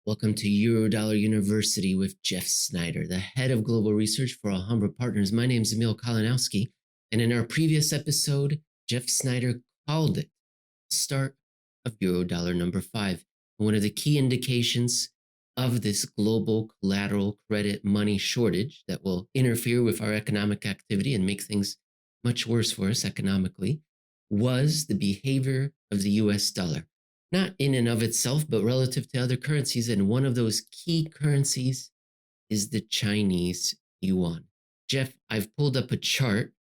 Welcome to Eurodollar University with Jeff Snider, the head of global research for Alhambra Partners. My name is Emil Kalinowski, and in our previous episode, Jeff Snider called it the start of Eurodollar number 5. One of the key indications of this global collateral credit money shortage that will interfere with our economic activity and make things much worse for us economically was the behavior of the US dollar. Not in and of itself, but relative to other currencies. And one of those key currencies is the Chinese yuan. Jeff, I've pulled up a chart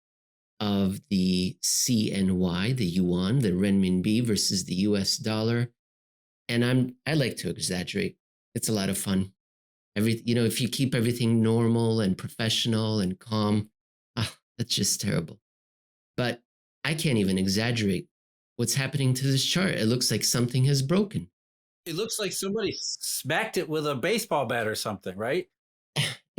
of the CNY, the yuan, the renminbi versus the US dollar. And I like to exaggerate. It's a lot of fun. If you keep everything normal and professional and calm, that's just terrible. But I can't even exaggerate what's happening to this chart. It looks like something has broken. It looks like somebody smacked it with a baseball bat or something, right?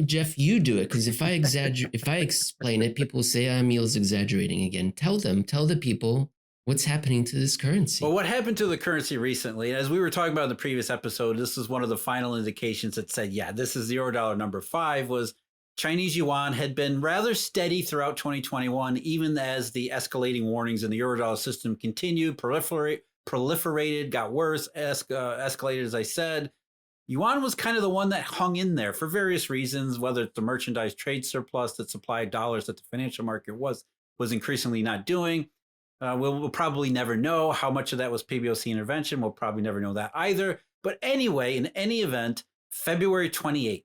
Jeff, you do it, because if I explain it, people will say Emil's exaggerating again. Tell the people what's happening to this currency. Well, what happened to the currency recently, as we were talking about in the previous episode, this is one of the final indications that said, yeah, this is the Eurodollar number 5, was Chinese yuan had been rather steady throughout 2021, even as the escalating warnings in the Eurodollar system continued, proliferated, got worse, escalated, as I said. Yuan was kind of the one that hung in there for various reasons, whether it's the merchandise trade surplus that supplied dollars that the financial market was increasingly not doing. We'll probably never know how much of that was PBOC intervention. We'll probably never know that either. But anyway, in any event, February 28th.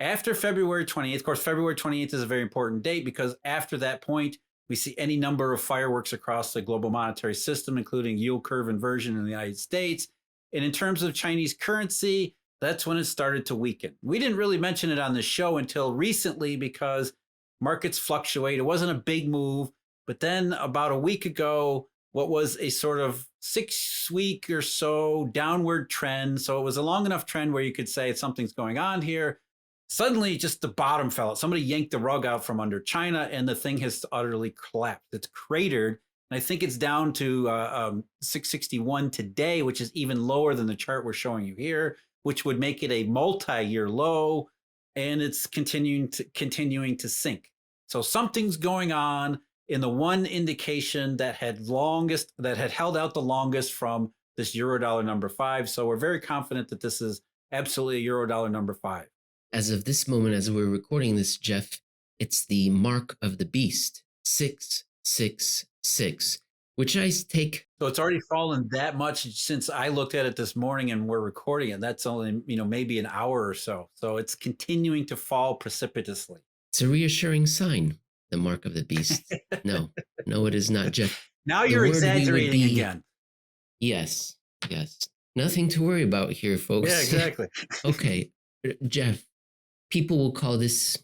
After February 28th, of course, February 28th is a very important date because after that point, we see any number of fireworks across the global monetary system, including yield curve inversion in the United States. And in terms of Chinese currency, that's when it started to weaken. We didn't really mention it on the show until recently because markets fluctuate. It wasn't a big move. But then about a week ago, what was a sort of 6-week or so downward trend. So it was a long enough trend where you could say something's going on here. Suddenly, just the bottom fell out. Somebody yanked the rug out from under China, and the thing has utterly collapsed. It's cratered, and I think it's down to 661 today, which is even lower than the chart we're showing you here, which would make it a multi-year low, and it's continuing to sink. So something's going on in the one indication that had held out the longest from this Eurodollar number 5. So we're very confident that this is absolutely a Eurodollar number 5. As of this moment, as we're recording this, Jeff, it's the mark of the beast, 666, which I take. So it's already fallen that much since I looked at it this morning and we're recording it. That's only, maybe an hour or so. So it's continuing to fall precipitously. It's a reassuring sign, the mark of the beast. No, it is not, Jeff. Now you're exaggerating again. Yes. Nothing to worry about here, folks. Yeah, exactly. Okay, Jeff. People will call this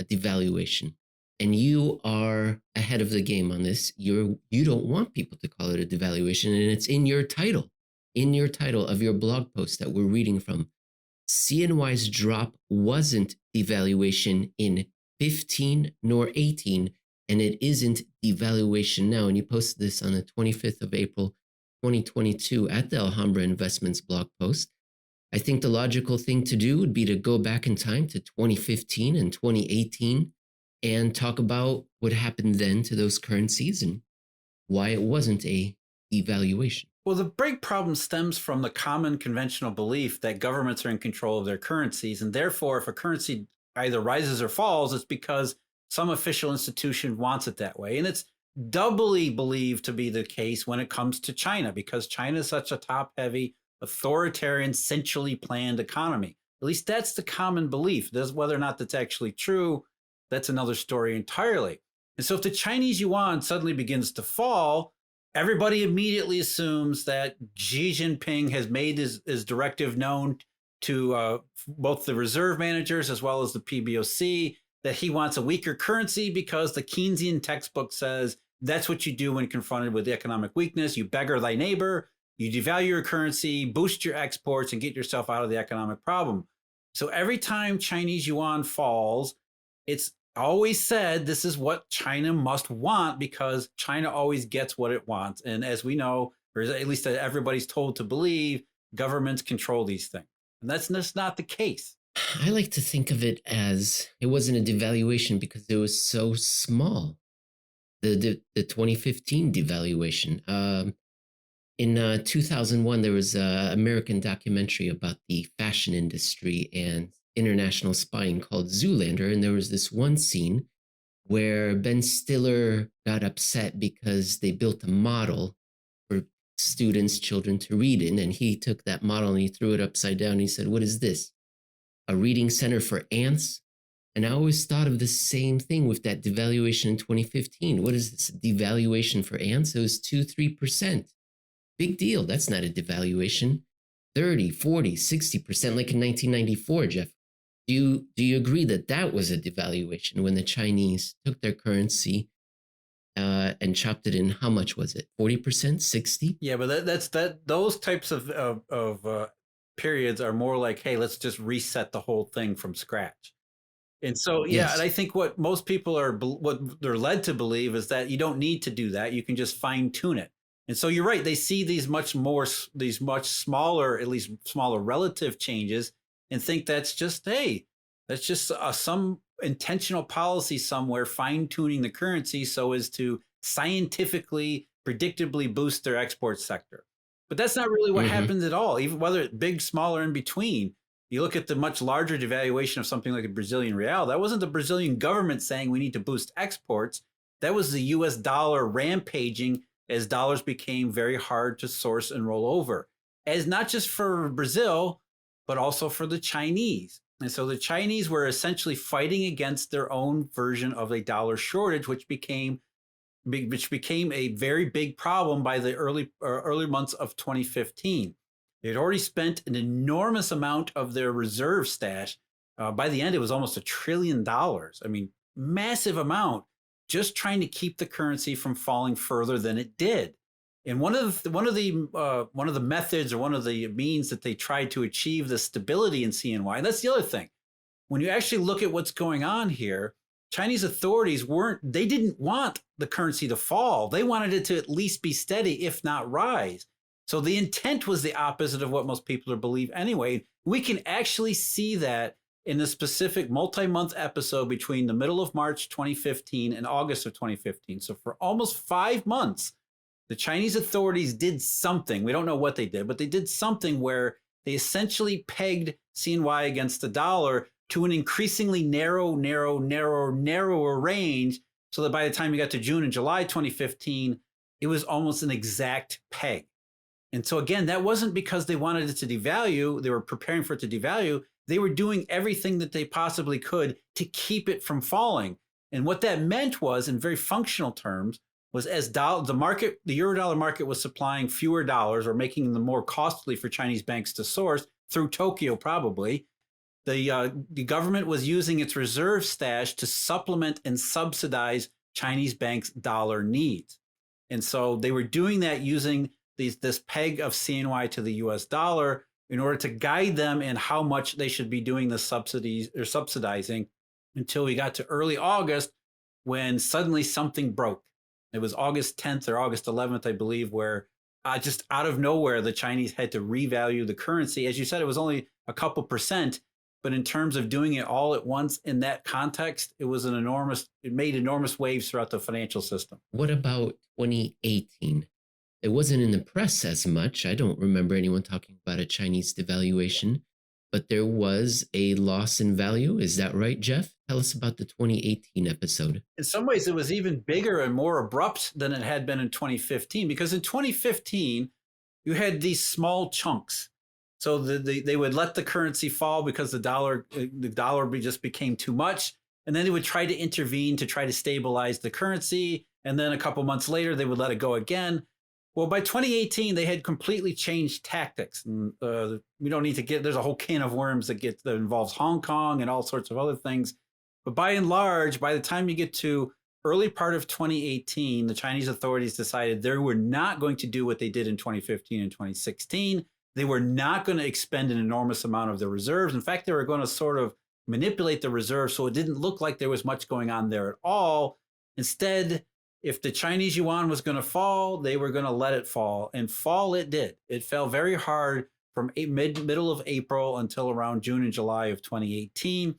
a devaluation, and you are ahead of the game on this. You don't want people to call it a devaluation, and it's in your title of your blog post that we're reading from. CNY's drop wasn't devaluation in 15 nor 18, and it isn't devaluation now. And you posted this on the 25th of April, 2022 at the Alhambra Investments blog post. I think the logical thing to do would be to go back in time to 2015 and 2018 and talk about what happened then to those currencies and why it wasn't a devaluation. Well, the big problem stems from the common conventional belief that governments are in control of their currencies. And therefore, if a currency either rises or falls, it's because some official institution wants it that way. And it's doubly believed to be the case when it comes to China, because China is such a top-heavy, authoritarian, centrally planned economy. At least that's the common belief. Whether or not that's actually true, that's another story entirely. And so if the Chinese yuan suddenly begins to fall, everybody immediately assumes that Xi Jinping has made his directive known to both the reserve managers as well as the PBOC, that he wants a weaker currency because the Keynesian textbook says that's what you do when confronted with economic weakness. You beggar thy neighbor. You devalue your currency, boost your exports, and get yourself out of the economic problem. So every time Chinese yuan falls, it's always said this is what China must want because China always gets what it wants. And as we know, or at least everybody's told to believe, governments control these things. And that's just not the case. I like to think of it as it wasn't a devaluation because it was so small. The 2015 devaluation. In 2001, there was an American documentary about the fashion industry and international spying called Zoolander, and there was this one scene where Ben Stiller got upset because they built a model for students, children to read in, and he took that model and he threw it upside down. He said, "What is this? A reading center for ants?" And I always thought of the same thing with that devaluation in 2015. What is this? Devaluation for ants? It was 2, 3%. Big deal. That's not a devaluation. 30, 40, 60%, like in 1994, Jeff. Do you agree that that was a devaluation when the Chinese took their currency and chopped it in? How much was it? 40%, 60? Yeah, but those types of periods are more like, hey, let's just reset the whole thing from scratch. And so, yeah, and Yes. I think what most people what they're led to believe is that you don't need to do that. You can just fine tune it. And so you're right. They see these much smaller, at least smaller relative changes, and think that's just, hey, that's just some intentional policy somewhere fine tuning the currency so as to scientifically, predictably boost their export sector. But that's not really what Mm-hmm. happens at all. Even whether it's big, small, or in between, you look at the much larger devaluation of something like a Brazilian real, that wasn't the Brazilian government saying we need to boost exports. That was the US dollar rampaging as dollars became very hard to source and roll over, as not just for Brazil, but also for the Chinese. And so the Chinese were essentially fighting against their own version of a dollar shortage, which became a very big problem by the early months of 2015. They had already spent an enormous amount of their reserve stash. By the end, it was almost $1 trillion. I mean, massive amount, just trying to keep the currency from falling further than it did. And one of the methods or one of the means that they tried to achieve the stability in CNY. And that's the other thing. When you actually look at what's going on here, Chinese authorities they didn't want the currency to fall. They wanted it to at least be steady, if not rise. So the intent was the opposite of what most people believe anyway. We can actually see that in the specific multi-month episode between the middle of March 2015 and August of 2015. So for almost 5 months, the Chinese authorities did something. We don't know what they did, but they did something where they essentially pegged CNY against the dollar to an increasingly narrower range, so that by the time you got to June and July 2015, it was almost an exact peg. And so again, that wasn't because they wanted it to devalue, they were preparing for it to devalue. They were doing everything that they possibly could to keep it from falling. And what that meant was, in very functional terms, was as the Eurodollar market was supplying fewer dollars or making them more costly for Chinese banks to source through Tokyo, probably. The government was using its reserve stash to supplement and subsidize Chinese banks' dollar needs. And so they were doing that using this peg of CNY to the US dollar in order to guide them in how much they should be doing the subsidies or subsidizing, until we got to early August, when suddenly something broke. It was August 10th or August 11th, I believe, where just out of nowhere, the Chinese had to revalue the currency. As you said, it was only a couple percent, but in terms of doing it all at once in that context, it made enormous waves throughout the financial system. What about 2018? It wasn't in the press as much. I don't remember anyone talking about a Chinese devaluation, but there was a loss in value. Is that right, Jeff? Tell us about the 2018 episode. In some ways, it was even bigger and more abrupt than it had been in 2015, because in 2015, you had these small chunks. So they would let the currency fall because the dollar just became too much. And then they would try to intervene to try to stabilize the currency. And then a couple months later, they would let it go again. Well, by 2018, they had completely changed tactics. And, we don't need to there's a whole can of worms that involves Hong Kong and all sorts of other things. But by and large, by the time you get to early part of 2018, the Chinese authorities decided they were not going to do what they did in 2015 and 2016. They were not going to expend an enormous amount of their reserves. In fact, they were going to sort of manipulate the reserves so it didn't look like there was much going on there at all. Instead, if the Chinese yuan was going to fall, they were going to let it fall. And fall it did. It fell very hard from middle of April until around June and July of 2018,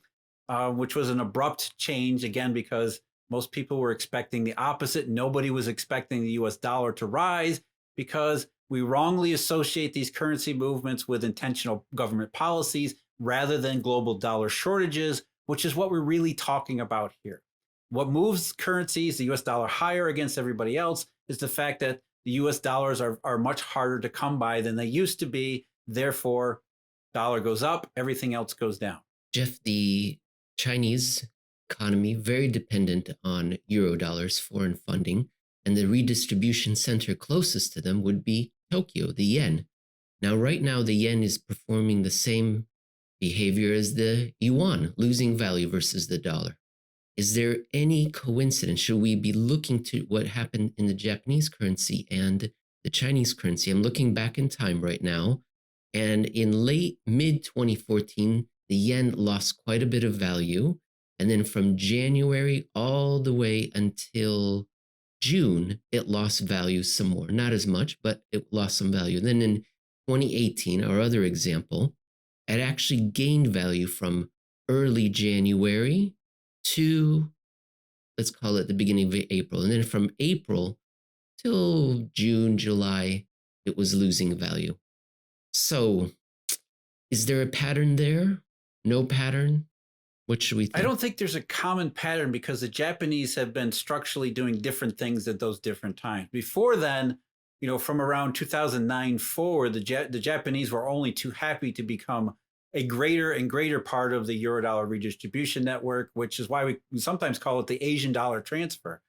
which was an abrupt change again because most people were expecting the opposite. Nobody was expecting the US dollar to rise because we wrongly associate these currency movements with intentional government policies rather than global dollar shortages, which is what we're really talking about here. What moves currencies, the US dollar, higher against everybody else is the fact that the US dollars are much harder to come by than they used to be. Therefore, dollar goes up, everything else goes down. Jeff, the Chinese economy very dependent on Eurodollars foreign funding, and the redistribution center closest to them would be Tokyo, the yen. Now, right now, the yen is performing the same behavior as the yuan, losing value versus the dollar. Is there any coincidence? Should we be looking to what happened in the Japanese currency and the Chinese currency? I'm looking back in time right now, and in mid 2014, the yen lost quite a bit of value. And then from January all the way until June, it lost value some more. Not as much, but it lost some value. Then in 2018, our other example, it actually gained value from early January to, let's call it the beginning of April. And then from April till June, July, it was losing value. So is there a pattern there? No pattern? What should we think? I don't think there's a common pattern because the Japanese have been structurally doing different things at those different times. Before then, from around 2009 forward, the Japanese were only too happy to become a greater and greater part of the Eurodollar redistribution network, which is why we sometimes call it the Asian dollar transfer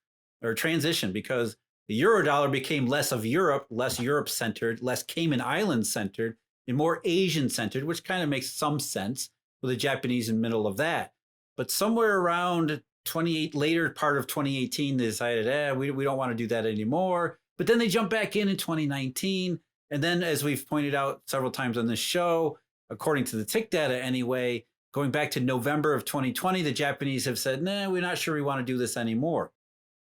or transition, because the Eurodollar became less of Europe, less Europe-centered, less Cayman Islands-centered, and more Asian-centered, which kind of makes some sense with the Japanese in the middle of that. But somewhere around later part of 2018, they decided, we don't want to do that anymore. But then they jumped back in 2019. And then, as we've pointed out several times on this show, according to the tick data anyway, going back to November of 2020, the Japanese have said, we're not sure we want to do this anymore.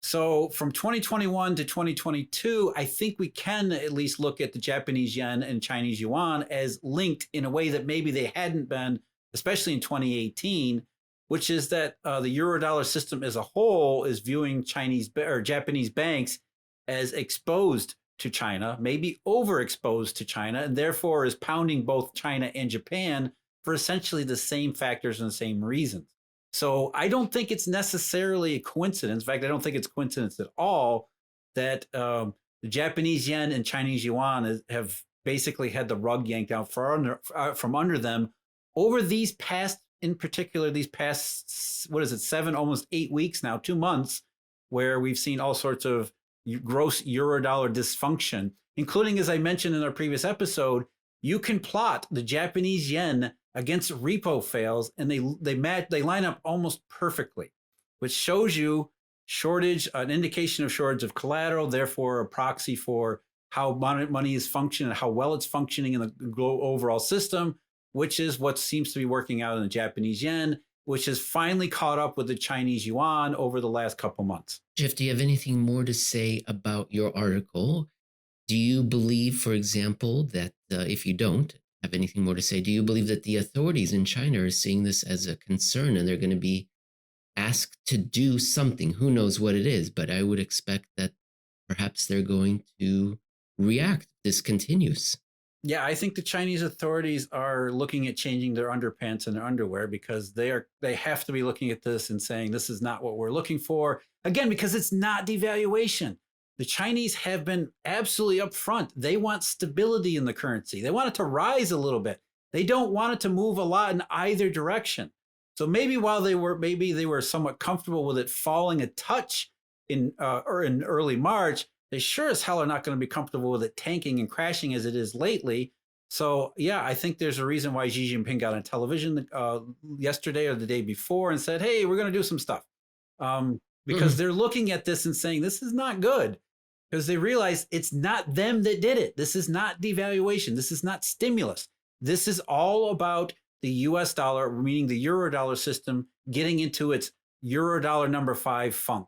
So from 2021 to 2022, I think we can at least look at the Japanese yen and Chinese yuan as linked in a way that maybe they hadn't been, especially in 2018, which is that the Eurodollar system as a whole is viewing Japanese banks as exposed to China, maybe overexposed to China, and therefore is pounding both China and Japan for essentially the same factors and the same reasons. So I don't think it's necessarily a coincidence. In fact, I don't think it's coincidence at all that the Japanese yen and Chinese yuan have basically had the rug yanked out from under them over these past, in particular, these past, 7, almost 8 weeks now, 2 months, where we've seen all sorts of gross Eurodollar dysfunction, including, as I mentioned in our previous episode, you can plot the Japanese yen against repo fails, and they line up almost perfectly, which shows you an indication of shortage of collateral, therefore a proxy for how money is functioning and how well it's functioning in the overall system, which is what seems to be working out in the Japanese yen, which has finally caught up with the Chinese yuan over the last couple months. Jeff, do you have anything more to say about your article? Do you believe, for example, that if you don't have anything more to say, do you believe that the authorities in China are seeing this as a concern and they're going to be asked to do something? Who knows what it is, but I would expect that perhaps they're going to react if this continues. Yeah, I think the Chinese authorities are looking at changing their underpants and their underwear because they have to be looking at this and saying this is not what we're looking for. Again, because it's not devaluation. The Chinese have been absolutely upfront. They want stability in the currency. They want it to rise a little bit. They don't want it to move a lot in either direction. So maybe they were somewhat comfortable with it falling a touch in early March, they sure as hell are not going to be comfortable with it tanking and crashing as it is lately. So yeah, I think there's a reason why Xi Jinping got on television yesterday or the day before and said, "Hey, we're going to do some stuff," because they're looking at this and saying this is not good, because they realize it's not them that did it. This is not devaluation. This is not stimulus. This is all about the U.S. dollar, meaning the Eurodollar system, getting into its Eurodollar number 5 funk.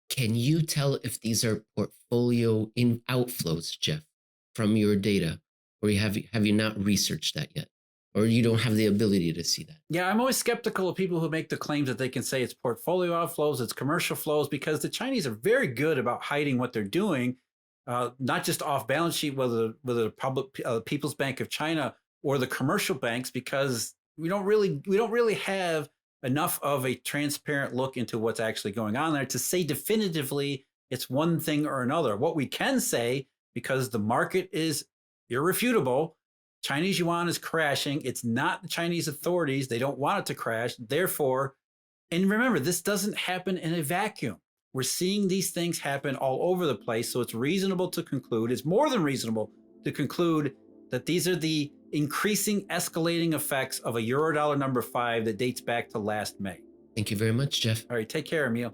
Can you tell if these are portfolio outflows, Jeff, from your data? Or or have you not researched that yet, or you don't have the ability to see that? Yeah, I'm always skeptical of people who make the claims that they can say it's portfolio outflows, it's commercial flows, because the Chinese are very good about hiding what they're doing, not just off balance sheet, whether the public People's Bank of China or the commercial banks, because we don't really have enough of a transparent look into what's actually going on there to say definitively it's one thing or another. What we can say, because the market is irrefutable, Chinese yuan is crashing. It's not the Chinese authorities. They don't want it to crash. Therefore, and remember, this doesn't happen in a vacuum. We're seeing these things happen all over the place. So it's reasonable to conclude, it's more than reasonable to conclude that these are the increasing, escalating effects of a Eurodollar number 5 that dates back to last May. Thank you very much, Jeff. All right, take care, Emil.